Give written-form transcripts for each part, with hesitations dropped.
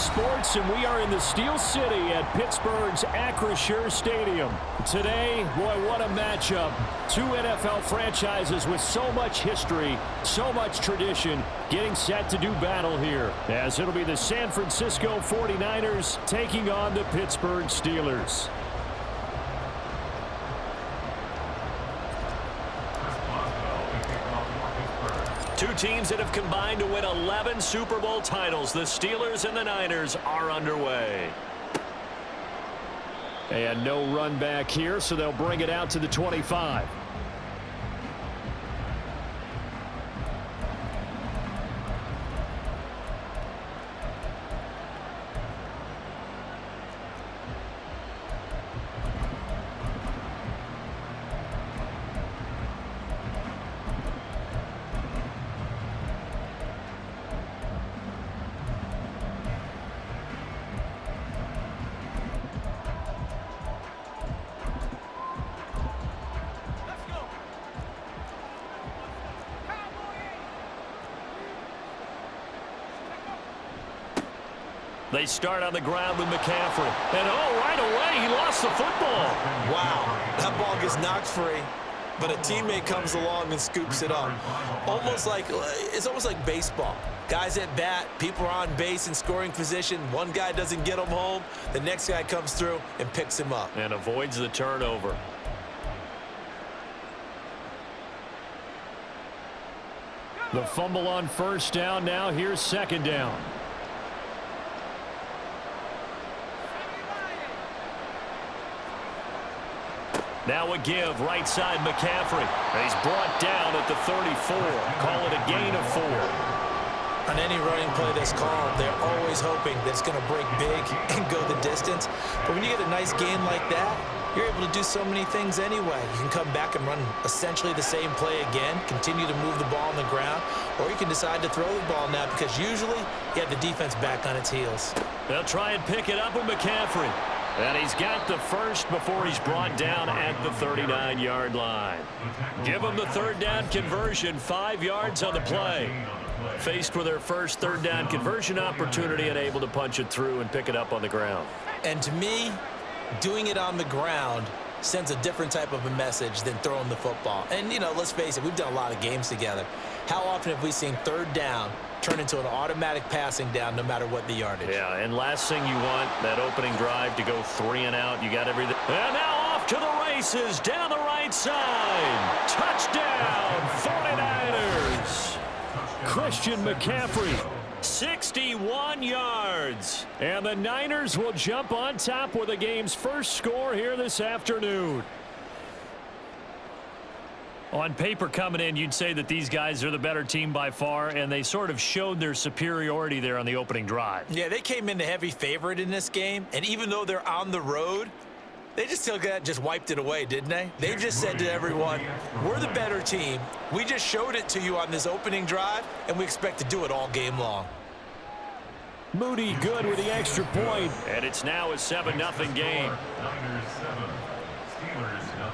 sports, and we are in the Steel City at Pittsburgh's Acrisure Stadium. Today, boy, what a matchup. Two NFL franchises with so much history, so much tradition, getting set to do battle here, as it'll be the San Francisco 49ers taking on the Pittsburgh Steelers. Two teams that have combined to win 11 Super Bowl titles. The Steelers and the Niners are underway. And no run back here, so they'll bring it out to the 25. They start on the ground with McCaffrey. And, right away, he lost the football. Wow, that ball gets knocked free, but a teammate comes along and scoops it up. It's almost like baseball. Guys at bat, people are on base in scoring position. One guy doesn't get him home. The next guy comes through and picks him up. And avoids the turnover. The fumble on first down. Now here's second down. Now a give, right side McCaffrey. He's brought down at the 34. Call it a gain of 4. On any running play that's called, they're always hoping that it's going to break big and go the distance. But when you get a nice gain like that, you're able to do so many things anyway. You can come back and run essentially the same play again, continue to move the ball on the ground, or you can decide to throw the ball now because usually you have the defense back on its heels. They'll try and pick it up with McCaffrey. And he's got the first before he's brought down at the 39-yard line. Give him the third down conversion, 5 yards on the play. Faced with their first third down conversion opportunity and able to punch it through and pick it up on the ground. And to me, doing it on the ground sends a different type of a message than throwing the football. And, let's face it, we've done a lot of games together. How often have we seen third down turn into an automatic passing down no matter what the yardage? Yeah, and last thing you want, that opening drive to go 3 and out. You got everything. And now off to the races down the right side. Touchdown, 49ers. Christian McCaffrey, 61 yards. And the Niners will jump on top with the game's first score here this afternoon. On paper coming in, you'd say that these guys are the better team by far, and they sort of showed their superiority there on the opening drive. Yeah, they came in the heavy favorite in this game, and even though they're on the road, they just wiped it away, didn't they? They just said to everyone, we're the better team. We just showed it to you on this opening drive, and we expect to do it all game long. Moody good with the extra point, and it's now a 7-0 game. Niners 7, Steelers 0.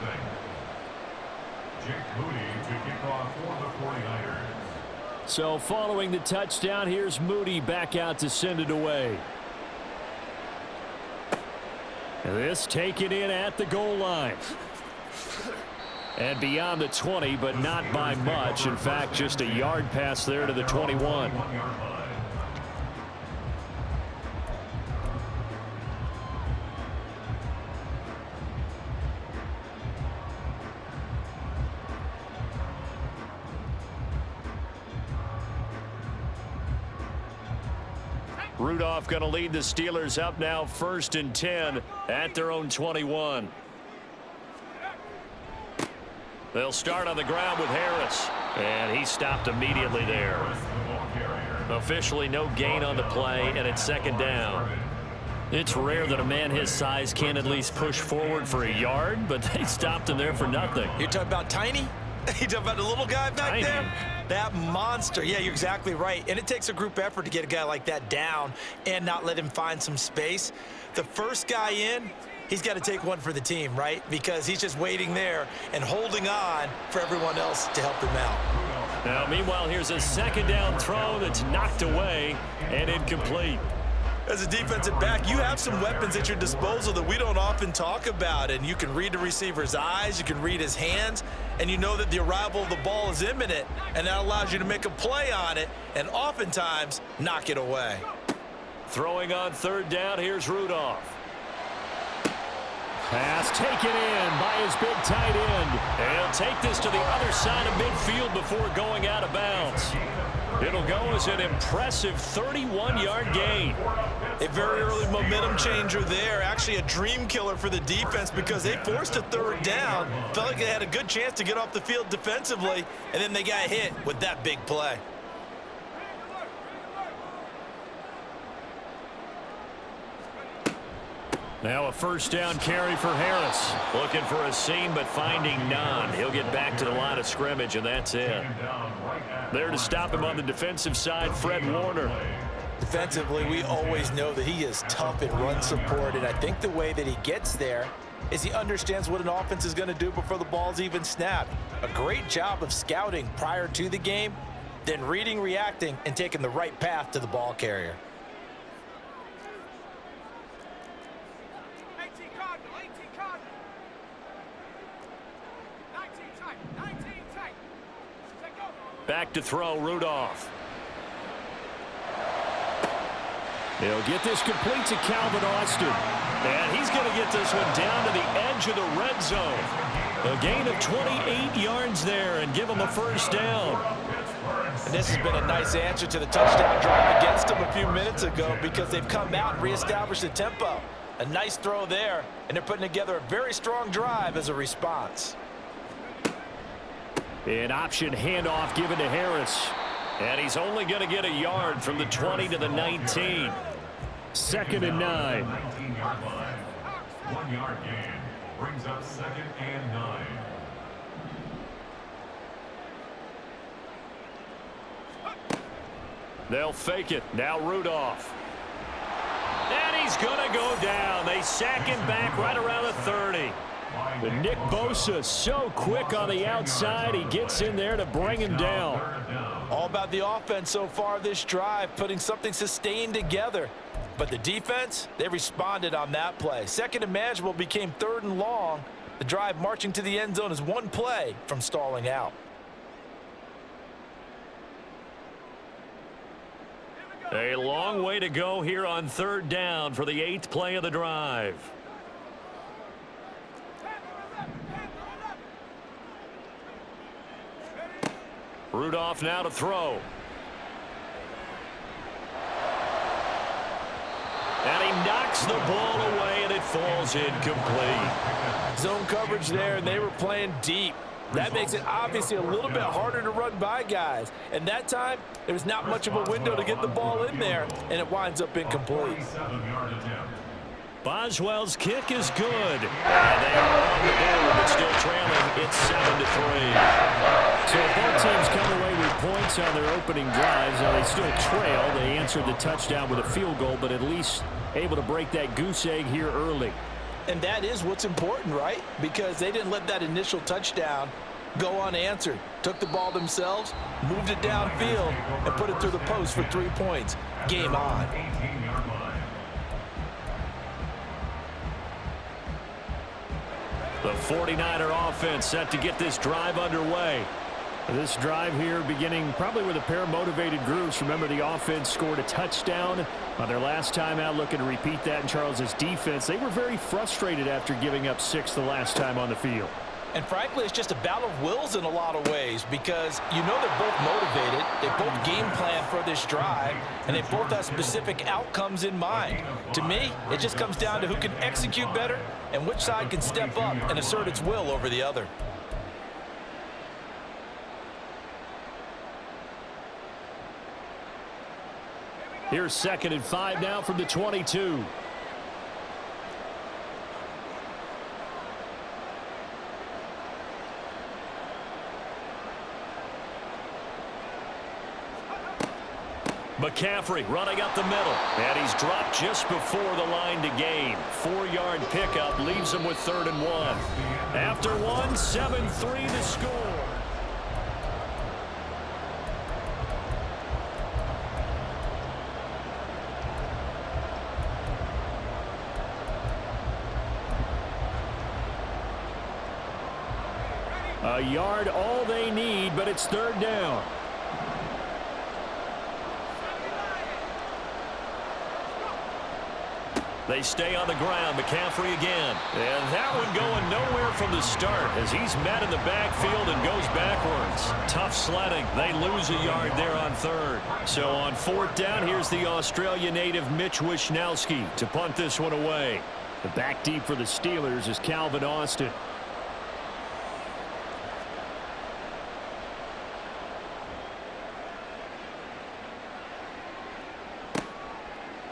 Jake Moody to kick off for the 49ers. So following the touchdown, here's Moody back out to send it away. This taken in at the goal line. And beyond the 20, but not by much. In fact, just a yard pass there to the 21. Rudolph going to lead the Steelers up now 1st and 10 at their own 21. They'll start on the ground with Harris. And he stopped immediately there. Officially no gain on the play, and it's second down. It's rare that a man his size can't at least push forward for a yard, but they stopped him there for nothing. You're talking about Tiny? You talking about the little guy back Tiny. there? That monster. Yeah, you're exactly right. And it takes a group effort to get a guy like that down and not let him find some space. The first guy in, he's got to take one for the team, right? Because he's just waiting there and holding on for everyone else to help him out. Now, meanwhile, here's a second down throw that's knocked away and incomplete. As a defensive back, you have some weapons at your disposal that we don't often talk about, and you can read the receiver's eyes, you can read his hands, and you know that the arrival of the ball is imminent, and that allows you to make a play on it and oftentimes knock it away. Throwing on third down, here's Rudolph. Pass taken in by his big tight end. He'll take this to the other side of midfield before going out of bounds. It'll go as an impressive 31-yard gain. A very early momentum changer there. Actually a dream killer for the defense because they forced a third down. Felt like they had a good chance to get off the field defensively, and then they got hit with that big play. Now a first down carry for Harris. Looking for a seam, but finding none. He'll get back to the line of scrimmage, and that's it. There to stop him on the defensive side, Fred Warner. Defensively, we always know that he is tough in run support, and I think the way that he gets there is he understands what an offense is going to do before the ball's even snapped. A great job of scouting prior to the game, then reading, reacting, and taking the right path to the ball carrier. Back to throw, Rudolph. He'll get this complete to Calvin Austin. And he's going to get this one down to the edge of the red zone. A gain of 28 yards there and give him a first down. And this has been a nice answer to the touchdown drive against them a few minutes ago because they've come out and reestablished the tempo. A nice throw there, and they're putting together a very strong drive as a response. An option handoff given to Harris. And he's only going to get a yard from the 20 to the 19. Second and 9. 19-yard line. 1 yard gain. Brings up second and 9. They'll fake it. Now Rudolph. And he's going to go down. They sack him back right around the 30. And Nick Bosa so quick on the outside. He gets in there to bring him down. All about the offense so far this drive, putting something sustained together. But the defense, they responded on that play. Second and manageable became third and long. The drive marching to the end zone is one play from stalling out. A long way to go here on third down for the 8th play of the drive. Rudolph now to throw. And he knocks the ball away, and it falls incomplete. Zone coverage there, and they were playing deep. That makes it obviously a little bit harder to run by guys. And that time, there was not much of a window to get the ball in there, and it winds up incomplete. Boswell's kick is good. And they are on the board, but still trailing. It's 7-3. So both teams come away with points on their opening drives. Now they still trail. They answered the touchdown with a field goal, but at least able to break that goose egg here early. And that is what's important, right? Because they didn't let that initial touchdown go unanswered. Took the ball themselves, moved it downfield, and put it through the post for 3 points. Game on. The 49er offense set to get this drive underway. This drive here beginning probably with a pair of motivated groups. Remember, the offense scored a touchdown on their last time out, looking to repeat that in Charles's defense. They were very frustrated after giving up 6 the last time on the field. And frankly, it's just a battle of wills in a lot of ways because you know they're both motivated, they both game plan for this drive, and they both have specific outcomes in mind. To me, it just comes down to who can execute better and which side can step up and assert its will over the other. Here's 2nd and 5 now from the 22. McCaffrey running up the middle. And he's dropped just before the line to gain. 4-yard pickup leaves him with 3rd and 1. After one, 7-3 to score. A yard, all they need, but it's third down. They stay on the ground. McCaffrey again. And that one going nowhere from the start as he's met in the backfield and goes backwards. Tough sledding. They lose a yard there on third. So on fourth down, here's the Australia native Mitch Wishnowsky to punt this one away. The back deep for the Steelers is Calvin Austin.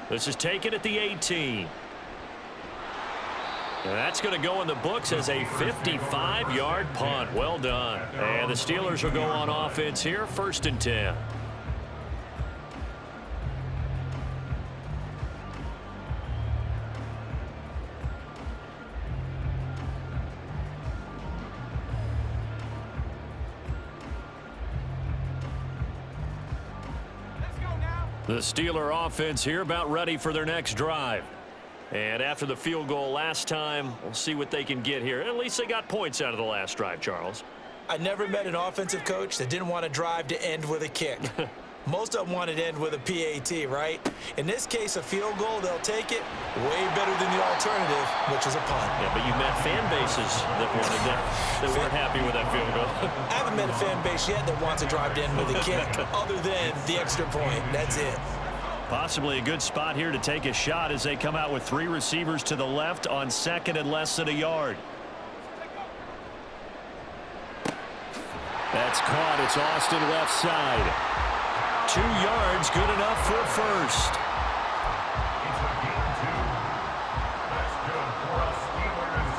This is taken at the 18. And that's going to go in the books as a 55-yard punt. Well done. And the Steelers will go on offense here, 1st and 10. The Steeler offense here about ready for their next drive. And after the field goal last time, we'll see what they can get here. At least they got points out of the last drive, Charles. I never met an offensive coach that didn't want a drive to end with a kick. Most of them wanted to end with a PAT, right? In this case, a field goal, they'll take it way better than the alternative, which is a punt. Yeah, but you met fan bases that wanted that weren't happy with that field goal. I haven't met a fan base yet that wants a drive to end with a kick, other than the extra point. That's it. Possibly a good spot here to take a shot as they come out with 3 receivers to the left on 2nd and less than a yard. That's caught. It's Austin left side. 2 yards, good enough for first. It's a gain of 2. That's good for a Steelers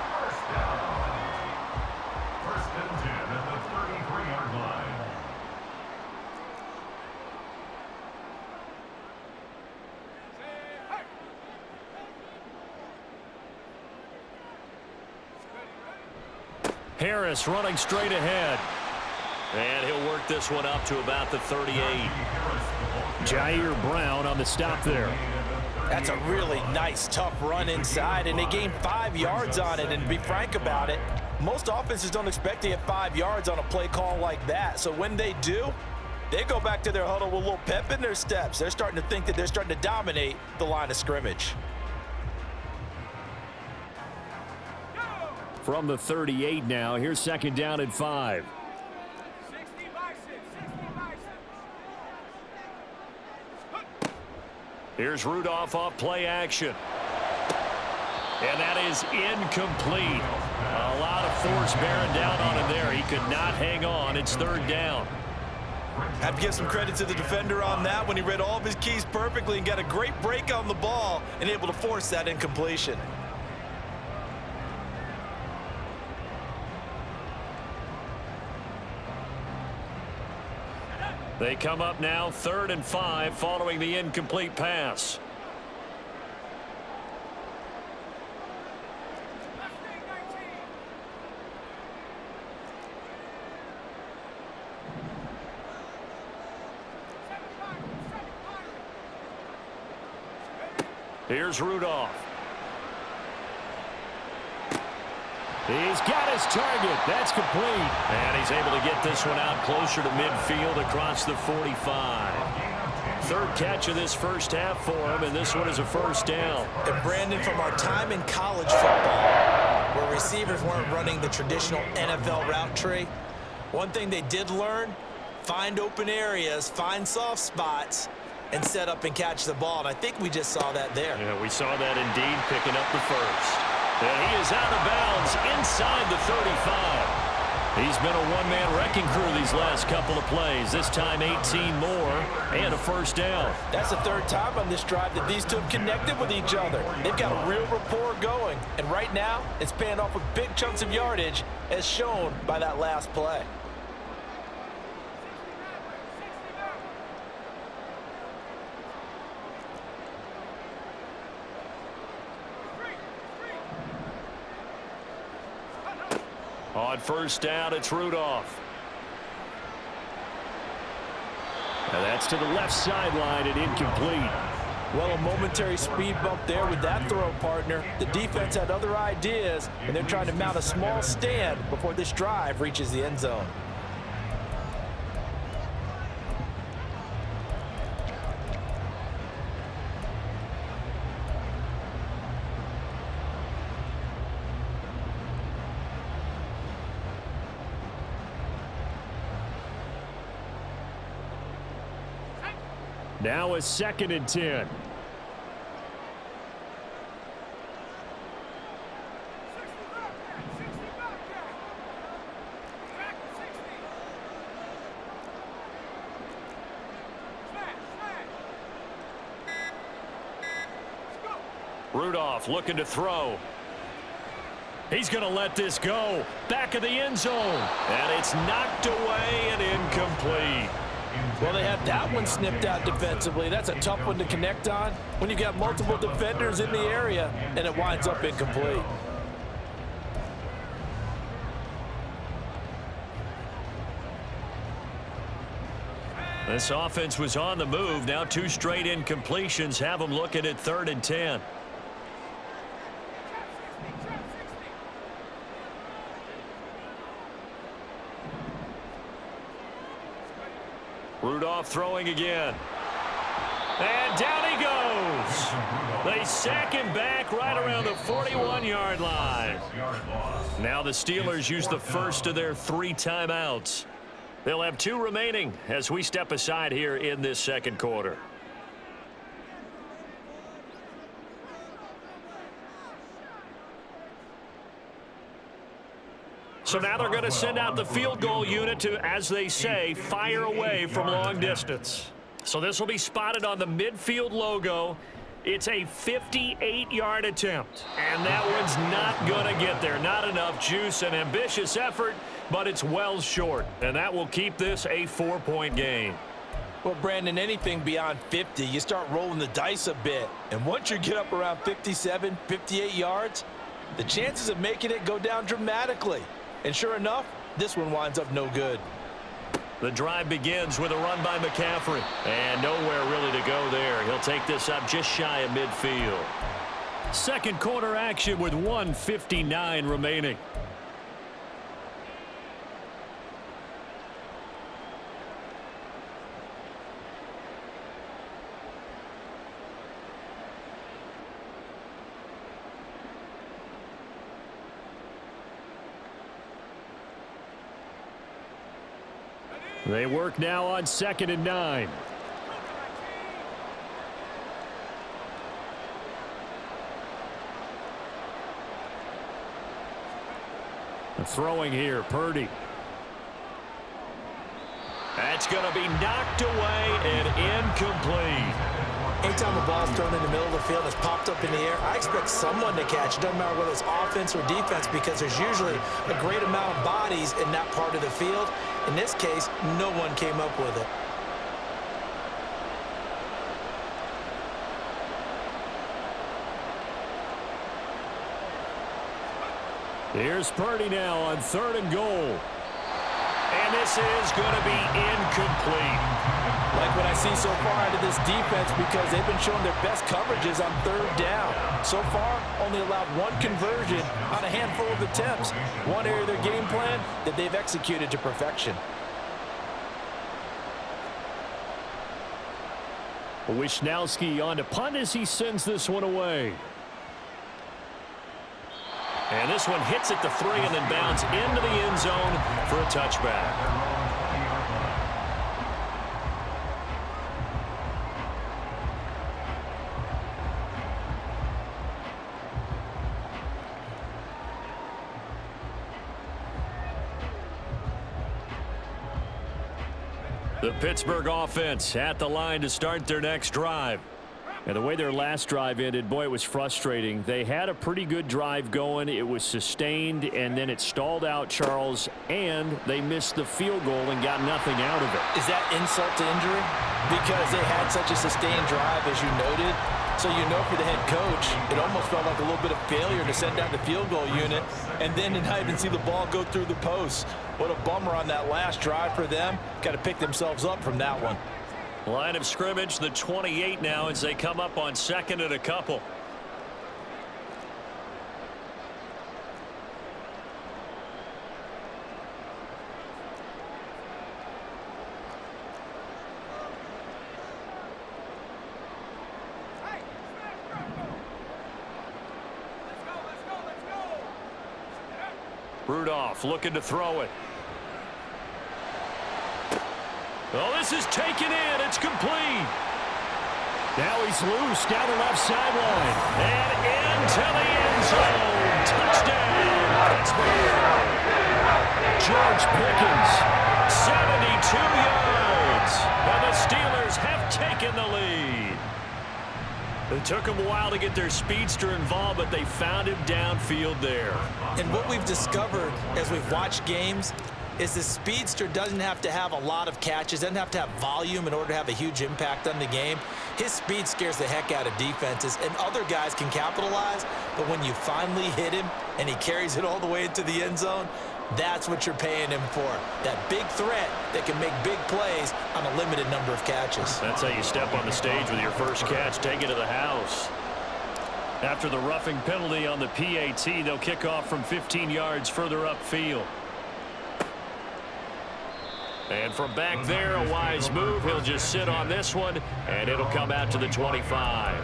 first down. 1st and 10 at the 33-yard line. Harris running straight ahead. And he'll work this one up to about the 38. Jair Brown on the stop there. That's a really nice, tough run inside, and they gained 5 yards on it. And to be frank about it, most offenses don't expect to get 5 yards on a play call like that. So when they do, they go back to their huddle with a little pep in their steps. They're starting to think that they're starting to dominate the line of scrimmage. From the 38 now, here's 2nd down and 5. Here's Rudolph off play action. And that is incomplete. A lot of force bearing down on him there. He could not hang on. It's 3rd down. Have to give some credit to the defender on that when he read all of his keys perfectly and got a great break on the ball and able to force that incompletion. They come up now 3rd and 5 following the incomplete pass. Here's Rudolph. He's got his target. That's complete. And he's able to get this one out closer to midfield across the 45. 3rd catch of this first half for him, and this one is a 1st down. And Brandon, from our time in college football, where receivers weren't running the traditional NFL route tree, one thing they did learn, find open areas, find soft spots, and set up and catch the ball. And I think we just saw that there. Yeah, we saw that indeed, picking up the first. And he is out of bounds inside the 35. He's been a one-man wrecking crew these last couple of plays. This time 18 more and a 1st down. That's the 3rd time on this drive that these two have connected with each other. They've got a real rapport going. And right now, it's paying off with big chunks of yardage as shown by that last play. On 1st down, it's Rudolph. And that's to the left sideline and incomplete. Well, a momentary speed bump there with that throw, partner. The defense had other ideas, and they're trying to mount a small stand before this drive reaches the end zone. Now a 2nd and 10. Rudolph looking to throw. He's going to let this go. Back of the end zone. And it's knocked away and incomplete. Well, they had that one snipped out defensively. That's a tough one to connect on when you got multiple defenders in the area, and it winds up incomplete. This offense was on the move. Now 2 straight incompletions have them looking at 3rd and 10. Rudolph throwing again. And down he goes. They sack him back right around the 41-yard line. Now the Steelers use the first of their 3 timeouts. They'll have 2 remaining as we step aside here in this 2nd quarter. So now they're going to send out the field goal unit to, as they say, fire away from long distance. So this will be spotted on the midfield logo. It's a 58-yard attempt, and that one's not going to get there. Not enough juice, an ambitious effort, but it's well short, and that will keep this a 4-point game. Well, Brandon, anything beyond 50, you start rolling the dice a bit. And once you get up around 57, 58 yards, the chances of making it go down dramatically. And sure enough, this one winds up no good. The drive begins with a run by McCaffrey. And nowhere really to go there. He'll take this up just shy of midfield. 2nd quarter action with 1:59 remaining. They work now on 2nd and 9. Throwing here, Purdy. That's going to be knocked away and incomplete. Anytime a ball's thrown in the middle of the field and it's popped up in the air, I expect someone to catch. It doesn't matter whether it's offense or defense, because there's usually a great amount of bodies in that part of the field. In this case, no one came up with it. Here's Purdy now on 3rd and goal. And this is going to be incomplete. Like what I see so far out of this defense, because they've been showing their best coverages on 3rd down. So far, only allowed 1 conversion on a handful of attempts. One area of their game plan that they've executed to perfection. Wishnowski on to punt as he sends this one away. And this one hits at the 3 and then bounds into the end zone for a touchback. The Pittsburgh offense at the line to start their next drive. And the way their last drive ended, boy, it was frustrating. They had a pretty good drive going. It was sustained, and then it stalled out, Charles, and they missed the field goal and got nothing out of it. Is that insult to injury? Because they had such a sustained drive, as you noted. So you know for the head coach, it almost felt like a little bit of failure to send down the field goal unit and then to not even see the ball go through the post. What a bummer on that last drive for them. Got to pick themselves up from that one. Line of scrimmage, the 28 now as they come up on second and a couple. Rudolph looking to throw it. Oh, this is taken in. It's complete. Now he's loose down the left sideline. And into the end zone. Touchdown, Pittsburgh. George Pickens, 72 yards. And the Steelers have taken the lead. It took them a while to get their speedster involved, but they found him downfield there. And what we've discovered as we've watched games is the speedster doesn't have to have a lot of catches, doesn't have to have volume in order to have a huge impact on the game. His speed scares the heck out of defenses, and other guys can capitalize, but when you finally hit him and he carries it all the way into the end zone, that's what you're paying him for. That big threat that can make big plays on a limited number of catches. That's how you step on the stage with your first catch. Take it to the house. After the roughing penalty on the PAT, they'll kick off from 15 yards further upfield. And from back there, a wise move. He'll just sit on this one, and it'll come out to the 25.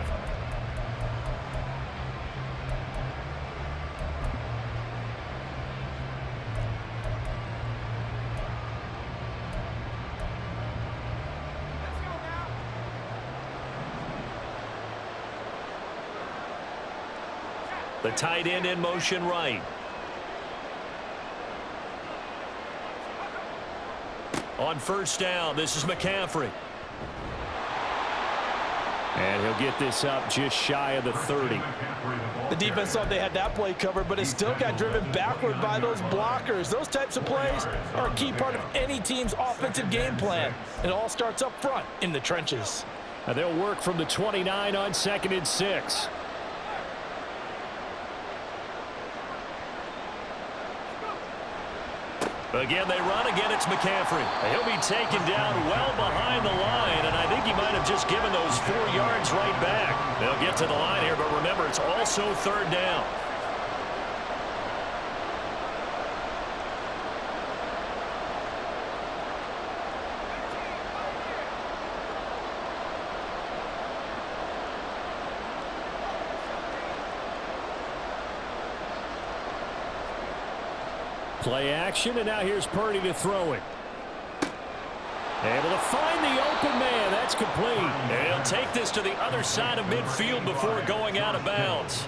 The tight end in motion right. On first down, this is McCaffrey. And he'll get this up just shy of the 30. The defense thought they had that play covered, but it still got driven backward by those blockers. Those types of plays are a key part of any team's offensive game plan. It all starts up front in the trenches. Now they'll work from the 29 on 2nd and 6. Again, they run. Again, it's McCaffrey. He'll be taken down well behind the line, and I think he might have just given those 4 yards right back. They'll get to the line here, but remember, it's also third down. Play action, and now here's Purdy to throw it. Able to find the open man. That's complete. And he'll take this to the other side of midfield before going out of bounds.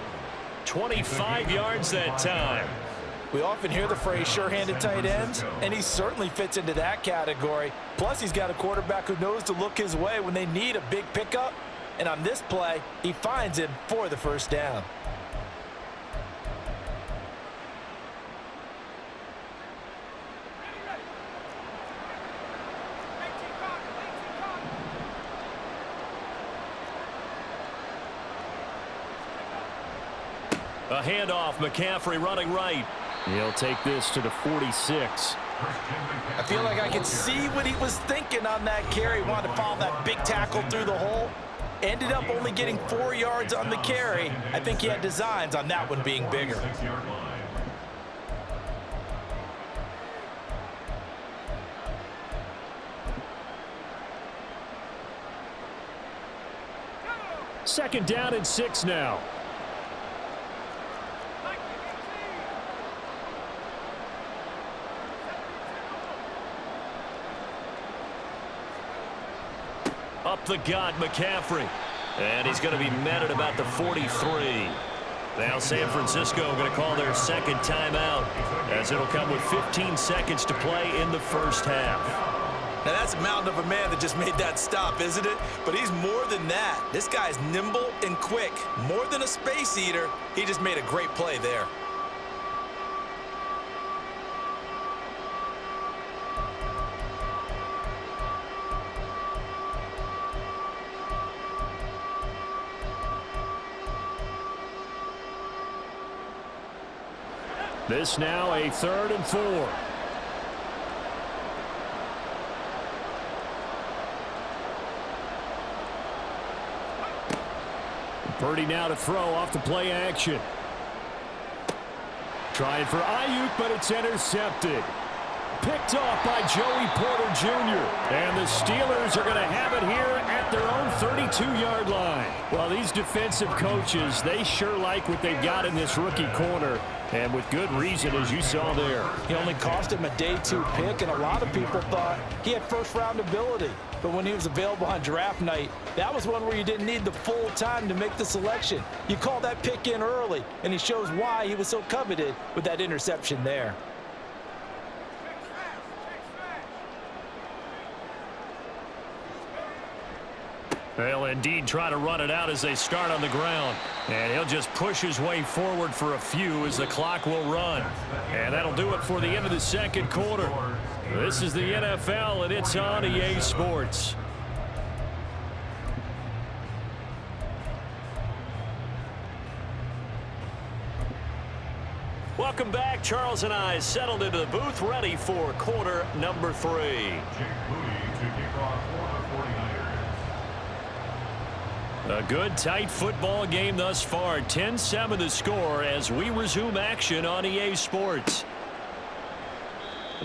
25 yards that time. We often hear the phrase sure-handed tight ends, and he certainly fits into that category. Plus, he's got a quarterback who knows to look his way when they need a big pickup. And on this play, he finds him for the first down. A handoff, McCaffrey running right. He'll take this to the 46. I feel like I could see what he was thinking on that carry. Wanted to follow that big tackle through the hole. Ended up only getting 4 yards on the carry. I think he had designs on that one being bigger. Second down and 6 now. Up the gut, McCaffrey. And he's going to be met at about the 43. Now San Francisco going to call their second timeout, as it'll come with 15 seconds to play in the first half. Now that's a mountain of a man that just made that stop, isn't it? But he's more than that. This guy's nimble and quick. More than a space eater, he just made a great play there. This now a 3rd and 4. Purdy now to throw off the play action. Trying for Ayuk, but it's intercepted. Picked off by Joey Porter Jr. And the Steelers are going to have it here at their own 32-yard line. Well, these defensive coaches, they sure like what they've got in this rookie corner. And with good reason, as you saw there. He only cost him a day 2 pick, and a lot of people thought he had first-round ability. But when he was available on draft night, that was one where you didn't need the full time to make the selection. You call that pick in early, and he shows why he was so coveted with that interception there. They'll indeed try to run it out as they start on the ground. And he'll just push his way forward for a few as the clock will run. And that'll do it for the end of the second quarter. This is the NFL, and it's on EA Sports. Welcome back. Charles and I settled into the booth, ready for quarter number 3. A good, tight football game thus far. 10-7 the score as we resume action on EA Sports.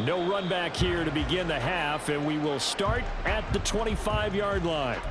No run back here to begin the half, and we will start at the 25-yard line.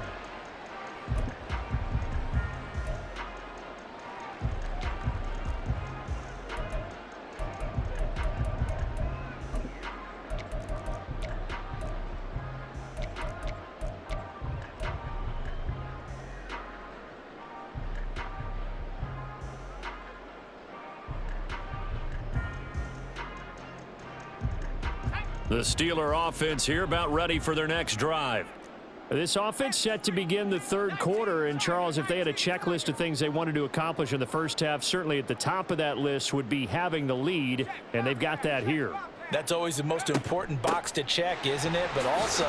The Steeler offense here about ready for their next drive. This offense set to begin the third quarter, and Charles, if they had a checklist of things they wanted to accomplish in the first half, certainly at the top of that list would be having the lead, and they've got that here. That's always the most important box to check, isn't it? But also,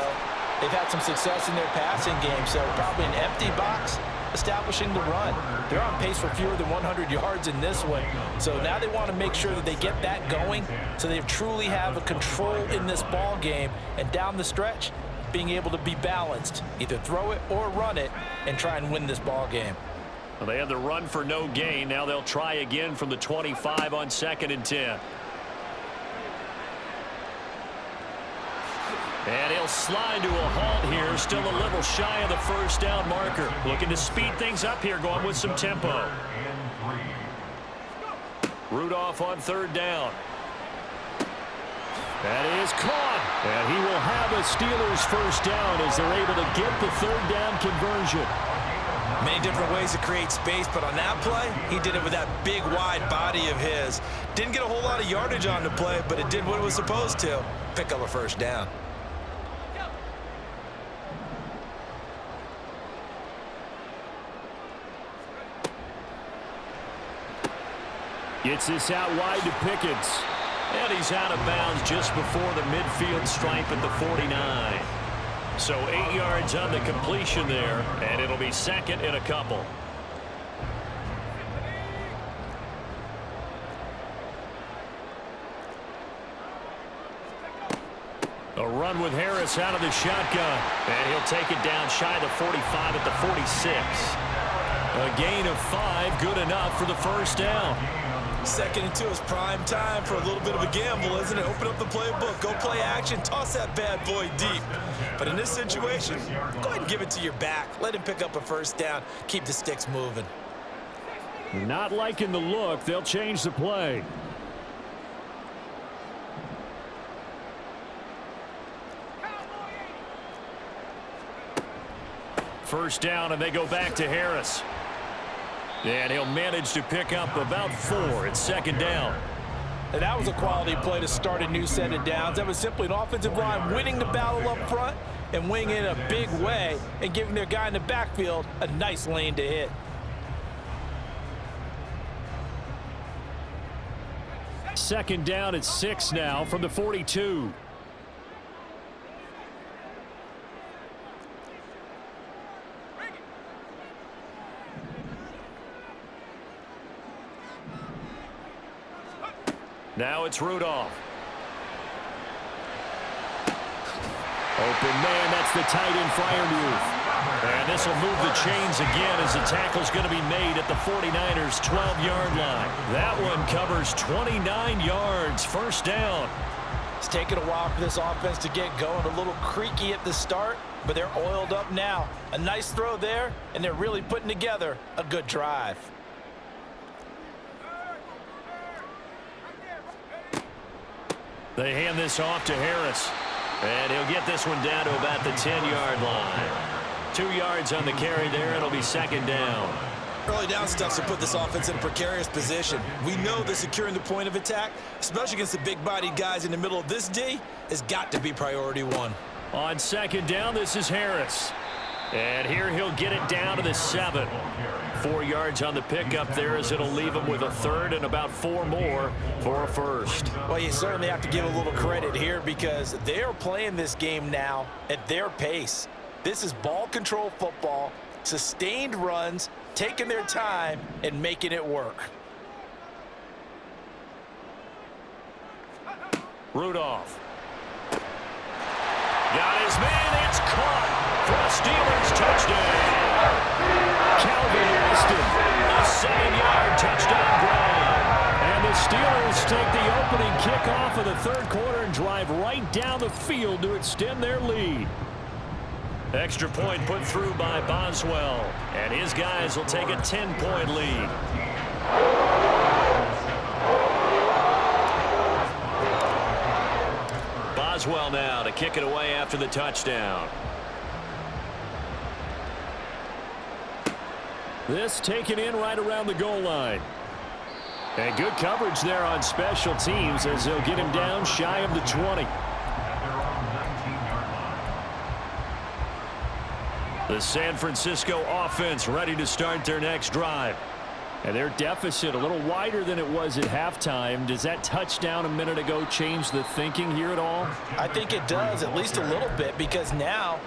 they've had some success in their passing game, so probably an empty box establishing the run. They're on pace for fewer than 100 yards in this one. So now they want to make sure that they get that going so they truly have a control in this ball game. And down the stretch, being able to be balanced, either throw it or run it and try and win this ball game. Well, they have the run for no gain. Now they'll try again from the 25 on 2nd and 10. And he'll slide to a halt here, still a little shy of the first down marker. Looking to speed things up here, going with some tempo. Rudolph on 3rd down. That is caught. And he will have a Steelers first down as they're able to get the 3rd down conversion. Many different ways to create space, but on that play, he did it with that big, wide body of his. Didn't get a whole lot of yardage on the play, but it did what it was supposed to. Pick up a first down. Gets this out wide to Pickens. And he's out of bounds just before the midfield stripe at the 49. So 8 yards on the completion there, and it'll be 2nd and a couple. A run with Harris out of the shotgun. And he'll take it down shy of the 45 at the 46. A gain of 5, good enough for the first down. 2nd and 2 is prime time for a little bit of a gamble, isn't it? Open up the playbook, go play action, toss that bad boy deep. But in this situation, go ahead and give it to your back. Let him pick up a first down. Keep the sticks moving. Not liking the look. They'll change the play. First down, and they go back to Harris. And he'll manage to pick up about 4 at 2nd down. And that was a quality play to start a new set of downs. That was simply an offensive line winning the battle up front and winning in a big way and giving their guy in the backfield a nice lane to hit. Second down at 6 now from the 42. Now it's Rudolph. Open man, that's the tight end Freiermuth. And this will move the chains again as the tackle's going to be made at the 49ers' 12-yard line. That one covers 29 yards. First down. It's taken a while for this offense to get going. A little creaky at the start, but they're oiled up now. A nice throw there, and they're really putting together a good drive. They hand this off to Harris. And he'll get this one down to about the 10-yard line. 2 yards on the carry there. It'll be second down. Early down stuff to put this offense in a precarious position. We know that securing the point of attack, especially against the big-bodied guys in the middle of this D, has got to be priority one. On second down, this is Harris. And here he'll get it down to the 7. 4 yards on the pickup there as it'll leave him with a third and about 4 more for a first. Well, you certainly have to give a little credit here because they're playing this game now at their pace. This is ball control football, sustained runs, taking their time and making it work. Rudolph. Got his man. It's caught for a Steelers touchdown. Calvin Austin, a 7-yard touchdown grab. And the Steelers take the opening kickoff of the third quarter and drive right down the field to extend their lead. Extra point put through by Boswell. And his guys will take a 10-point lead. Boswell now to kick it away after the touchdown. This taken in right around the goal line. And good coverage there on special teams as they'll get him down shy of the 20. The San Francisco offense ready to start their next drive. And their deficit a little wider than it was at halftime. Does that touchdown a minute ago change the thinking here at all? I think it does, at least a little bit, because now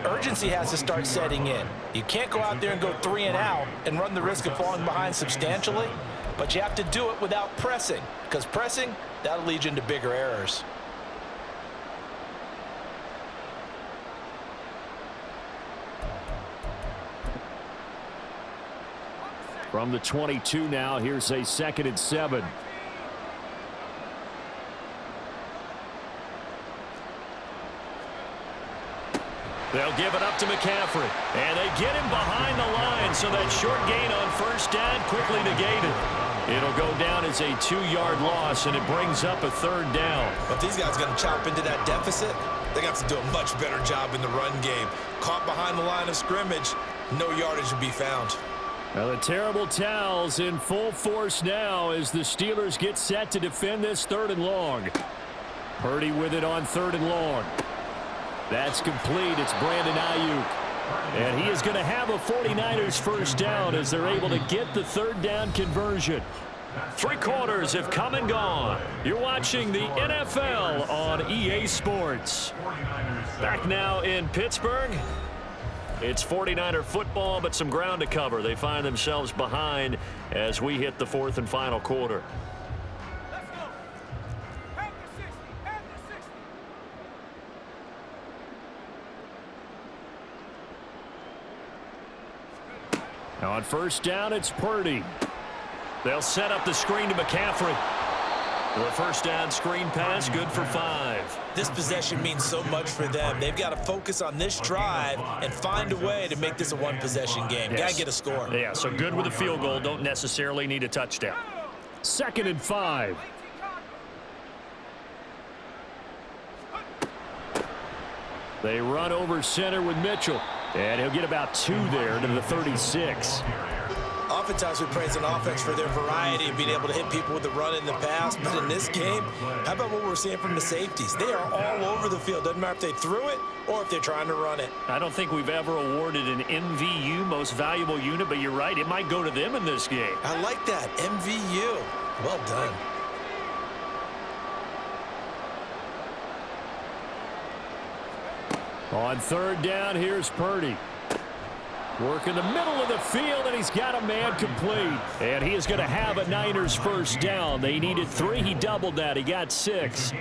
urgency has to start setting in. You can't go out there and go 3 and out and run the risk of falling behind substantially, but you have to do it without pressing, because pressing, that'll lead you into bigger errors. From the 22 now, here's a 2nd and 7. They'll give it up to McCaffrey. And they get him behind the line, so that short gain on first down quickly negated. It'll go down as a 2-yard loss, and it brings up a 3rd down. But these guys are going to chop into that deficit. They're going to have to do a much better job in the run game. Caught behind the line of scrimmage, no yardage will be found. Now the terrible towels in full force now as the Steelers get set to defend this 3rd and long. Purdy with it on 3rd and long. That's complete. It's Brandon Ayuk. And he is going to have a 49ers first down as they're able to get the 3rd down conversion. 3 quarters have come and gone. You're watching the NFL on EA Sports. Back now in Pittsburgh. It's 49er football, but some ground to cover. They find themselves behind as we hit the 4th and final quarter. Now on first down, it's Purdy. They'll set up the screen to McCaffrey. The first down screen pass, good for 5. This possession means so much for them. They've got to focus on this drive and find a way to make this a one-possession game. Yes. Got to get a score. Yeah, so good with a field goal. Don't necessarily need a touchdown. 2nd and 5. They run over center with Mitchell. And he'll get about 2 there to the 36. Oftentimes we praise an offense for their variety and being able to hit people with the run in the pass. But in this game, how about what we're seeing from the safeties? They are all over the field. Doesn't matter if they threw it or if they're trying to run it. I don't think we've ever awarded an MVU, most valuable unit, but you're right. It might go to them in this game. I like that. MVU. Well done. On 3rd down, here's Purdy. Working the middle of the field, and he's got a man complete. And he is going to have a Niners first down. They needed 3. He doubled that. He got 6.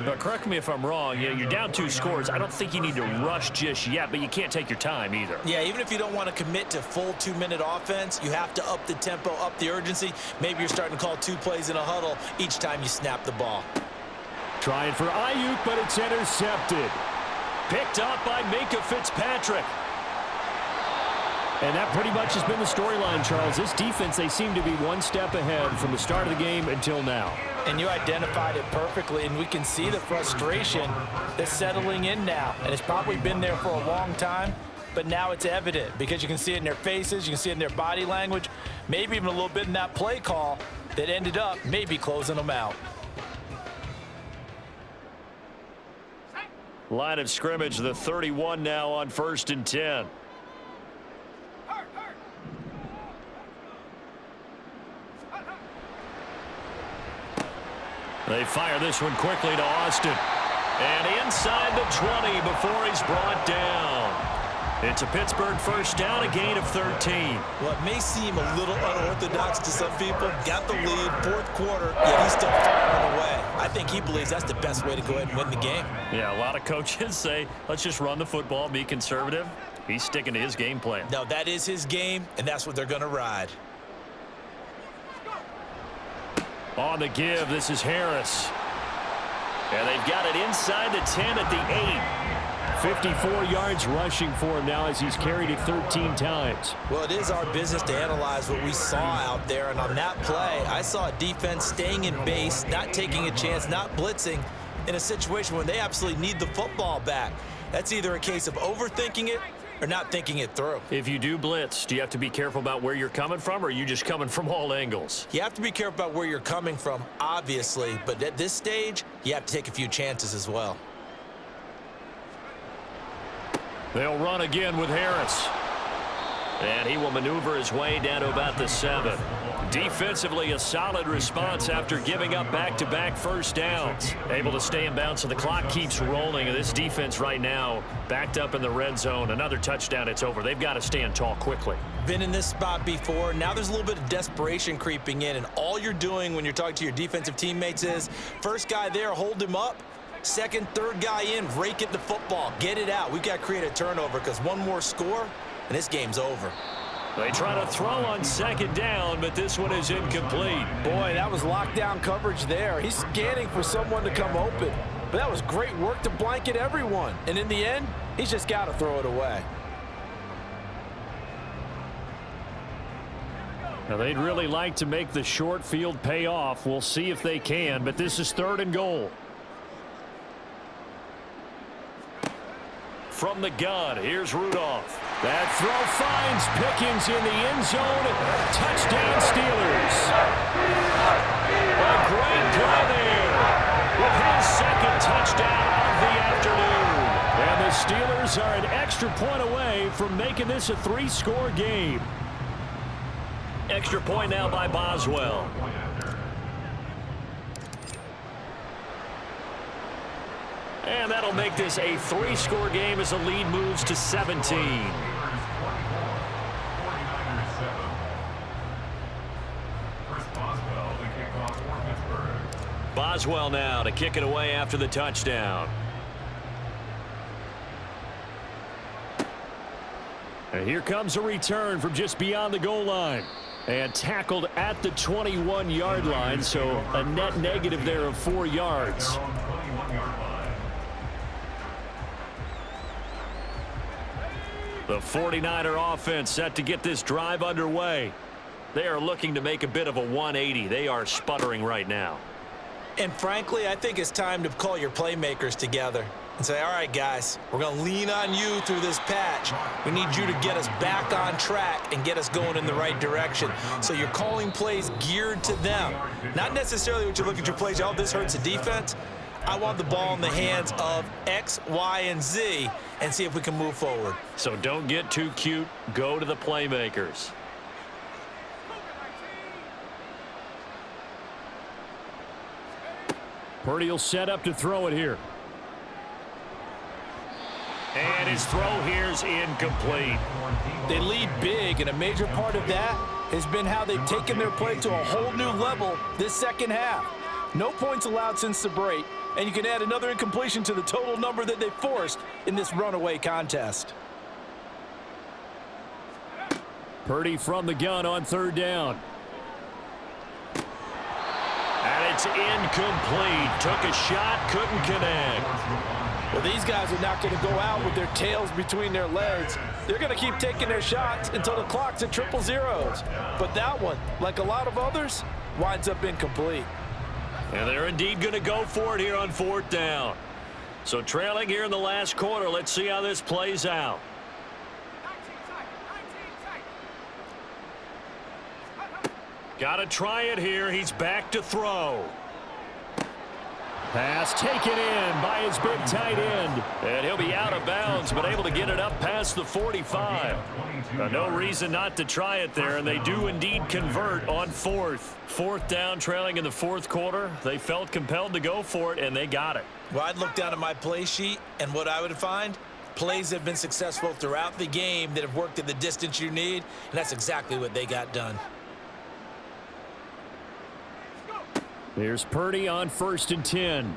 But correct me if I'm wrong. You're down 2 scores. I don't think you need to rush just yet, but you can't take your time either. Yeah, even if you don't want to commit to full 2-minute offense, you have to up the tempo, up the urgency. Maybe you're starting to call 2 plays in a huddle each time you snap the ball. Trying for Ayuk, but it's intercepted. Picked up by Minka Fitzpatrick. And that pretty much has been the storyline, Charles. This defense, they seem to be one step ahead from the start of the game until now. And you identified it perfectly, and we can see the frustration that's settling in now. And it's probably been there for a long time, but now it's evident because you can see it in their faces, you can see it in their body language, maybe even a little bit in that play call that ended up maybe closing them out. Line of scrimmage, the 31 now on 1st and 10. They fire this one quickly to Austin. And inside the 20 before he's brought down. It's a Pittsburgh first down, a gain of 13. Well, it may seem a little unorthodox to some people. Got the lead, 4th quarter, yet he's still firing away. I think he believes that's the best way to go ahead and win the game. Yeah, a lot of coaches say, let's just run the football, be conservative. He's sticking to his game plan. No, that is his game, and that's what they're going to ride. On the give, this is Harris. And they've got it inside the 10 at the 8. 54 yards rushing for him now as he's carried it 13 times. Well, it is our business to analyze what we saw out there. And on that play, I saw a defense staying in base, not taking a chance, not blitzing in a situation when they absolutely need the football back. That's either a case of overthinking it or not thinking it through. If you do blitz, do you have to be careful about where you're coming from, or are you just coming from all angles? You have to be careful about where you're coming from, obviously. But at this stage, you have to take a few chances as well. They'll run again with Harris. And he will maneuver his way down to about the 7. Defensively, a solid response after giving up back-to-back first downs. Able to stay in bounds, so the clock keeps rolling. And this defense right now backed up in the red zone. Another touchdown, it's over. They've got to stand tall quickly. Been in this spot before. Now there's a little bit of desperation creeping in. And all you're doing when you're talking to your defensive teammates is, first guy there, hold him up. Second, third guy in, rake at the football. Get it out. We've got to create a turnover because one more score, and this game's over. They try to throw on second down, but this one is incomplete. Boy, that was lockdown coverage there. He's scanning for someone to come open. But that was great work to blanket everyone. And in the end, he's just got to throw it away. Now, they'd really like to make the short field pay off. We'll see if they can, but this is 3rd and goal. From the gun, here's Rudolph. That throw finds Pickens in the end zone. Touchdown, Steelers. A great play there with his 2nd touchdown of the afternoon. And the Steelers are an extra point away from making this a 3-score game. Extra point now by Boswell. And that'll make this a 3-score game as the lead moves to 17. Boswell now to kick it away after the touchdown. And here comes a return from just beyond the goal line. And tackled at the 21-yard line, so a net negative there of 4 yards. The 49er offense set to get this drive underway. They are looking to make a bit of a 180. They are sputtering right now. And frankly, I think it's time to call your playmakers together and say, all right, guys, we're going to lean on you through this patch. We need you to get us back on track and get us going in the right direction. So you're calling plays geared to them. Not necessarily what you look at your plays, oh, this hurts the defense. I want the ball in the hands of X, Y, and Z and see if we can move forward. So don't get too cute. Go to the playmakers. Purdy will set up to throw it here. And his throw here's incomplete. They lead big, and a major part of that has been how they've taken their play to a whole new level this second half. No points allowed since the break, and you can add another incompletion to the total number that they forced in this runaway contest. Purdy from the gun on third down. And it's incomplete. Took a shot, couldn't connect. Well, these guys are not going to go out with their tails between their legs. They're going to keep taking their shots until the clock's at triple zeros. But that one, like a lot of others, winds up incomplete. And they're indeed going to go for it here on fourth down. So trailing here in the last quarter, let's see how this plays out. Got to try it here. He's back to throw. Pass taken in by his big tight end. And he'll be out of bounds, but able to get it up past the 45. No reason not to try it there, and they do indeed convert on fourth. Fourth down, trailing in the fourth quarter. They felt compelled to go for it, and they got it. Well, I'd look down at my play sheet, and what I would find, plays have been successful throughout the game that have worked at the distance you need, and that's exactly what they got done. Here's Purdy on 1st and 10.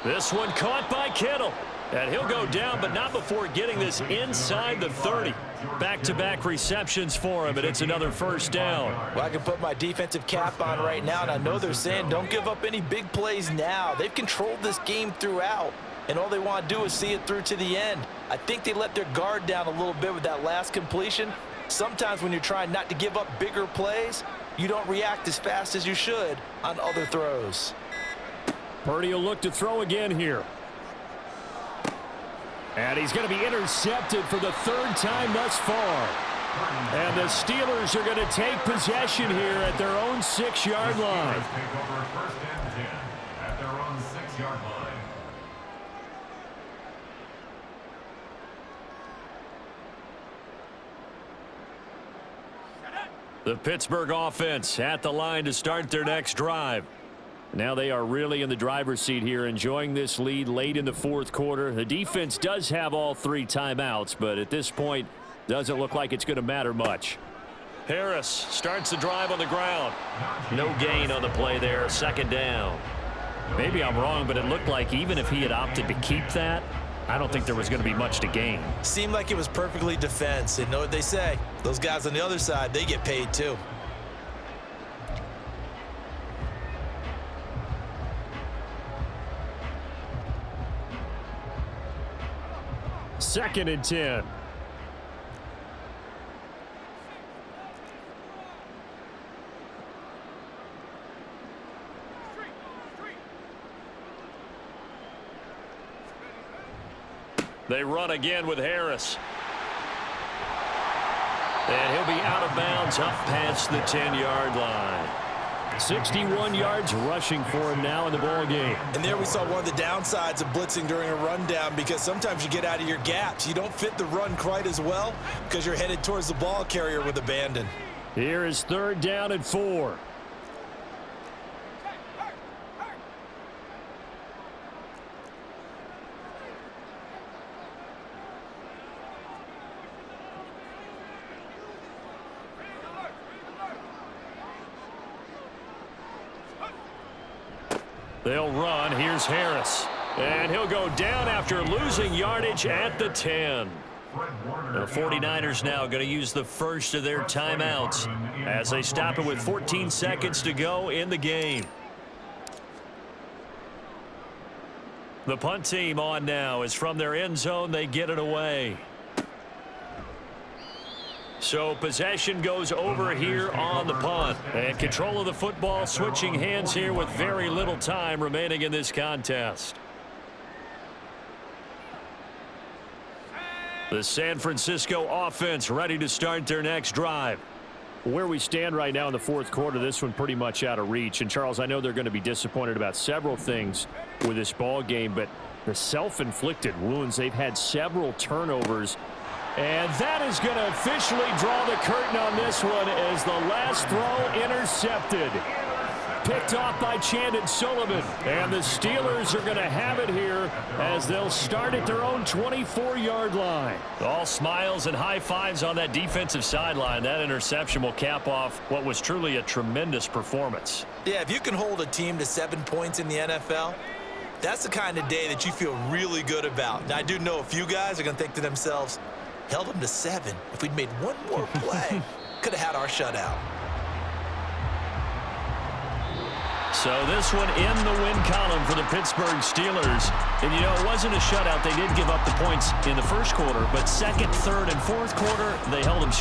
This one caught by Kittle. And he'll go down, but not before getting this inside the 30. Back-to-back receptions for him, and it's another first down. Well, I can put my defensive cap on right now, and I know they're saying don't give up any big plays now. They've controlled this game throughout, and all they want to do is see it through to the end. I think they let their guard down a little bit with that last completion. Sometimes when you're trying not to give up bigger plays, you don't react as fast as you should on other throws. Purdy will look to throw again here. And he's going to be intercepted for the third time thus far. And the Steelers are going to take possession here at their own 6-yard line. Take over 1st and 10 at their own 6-yard line. The Pittsburgh offense at the line to start their next drive. Now they are really in the driver's seat here, enjoying this lead late in the fourth quarter. The defense does have all 3 timeouts, but at this point, doesn't look like it's going to matter much. Harris starts the drive on the ground. No gain on the play there, 2nd down. Maybe I'm wrong, but it looked like even if he had opted to keep that, I don't think there was going to be much to gain. Seemed like it was perfectly defense. And know what they say? Those guys on the other side, they get paid too. Second and 10. They run again with Harris. And he'll be out of bounds up past the 10-yard line. 61 yards rushing for him now in the ball game. And there we saw one of the downsides of blitzing during a rundown, because sometimes you get out of your gaps. You don't fit the run quite as well because you're headed towards the ball carrier with abandon. Here is 3rd down and 4. They'll run. Here's Harris. And he'll go down after losing yardage at the 10. The 49ers now going to use the first of their timeouts as they stop it with 14 seconds to go in the game. The punt team on now is from their end zone. They get it away. So possession goes over here on the punt. And control of the football switching hands here with very little time remaining in this contest. The San Francisco offense ready to start their next drive. Where we stand right now in the fourth quarter, this one pretty much out of reach. And Charles, I know they're going to be disappointed about several things with this ball game, but the self-inflicted wounds, they've had several turnovers. And that is going to officially draw the curtain on this one as the last throw intercepted. Picked off by Chandon Sullivan. And the Steelers are going to have it here as they'll start at their own 24-yard line. All smiles and high fives on that defensive sideline. That interception will cap off what was truly a tremendous performance. Yeah, if you can hold a team to 7 points in the NFL, that's the kind of day that you feel really good about. Now, I do know a few guys are going to think to themselves, held them to 7. If we'd made one more play, could have had our shutout. So this one in the win column for the Pittsburgh Steelers. And, you know, it wasn't a shutout. They did give up the points in the first quarter, but second, third, and fourth quarter, they held them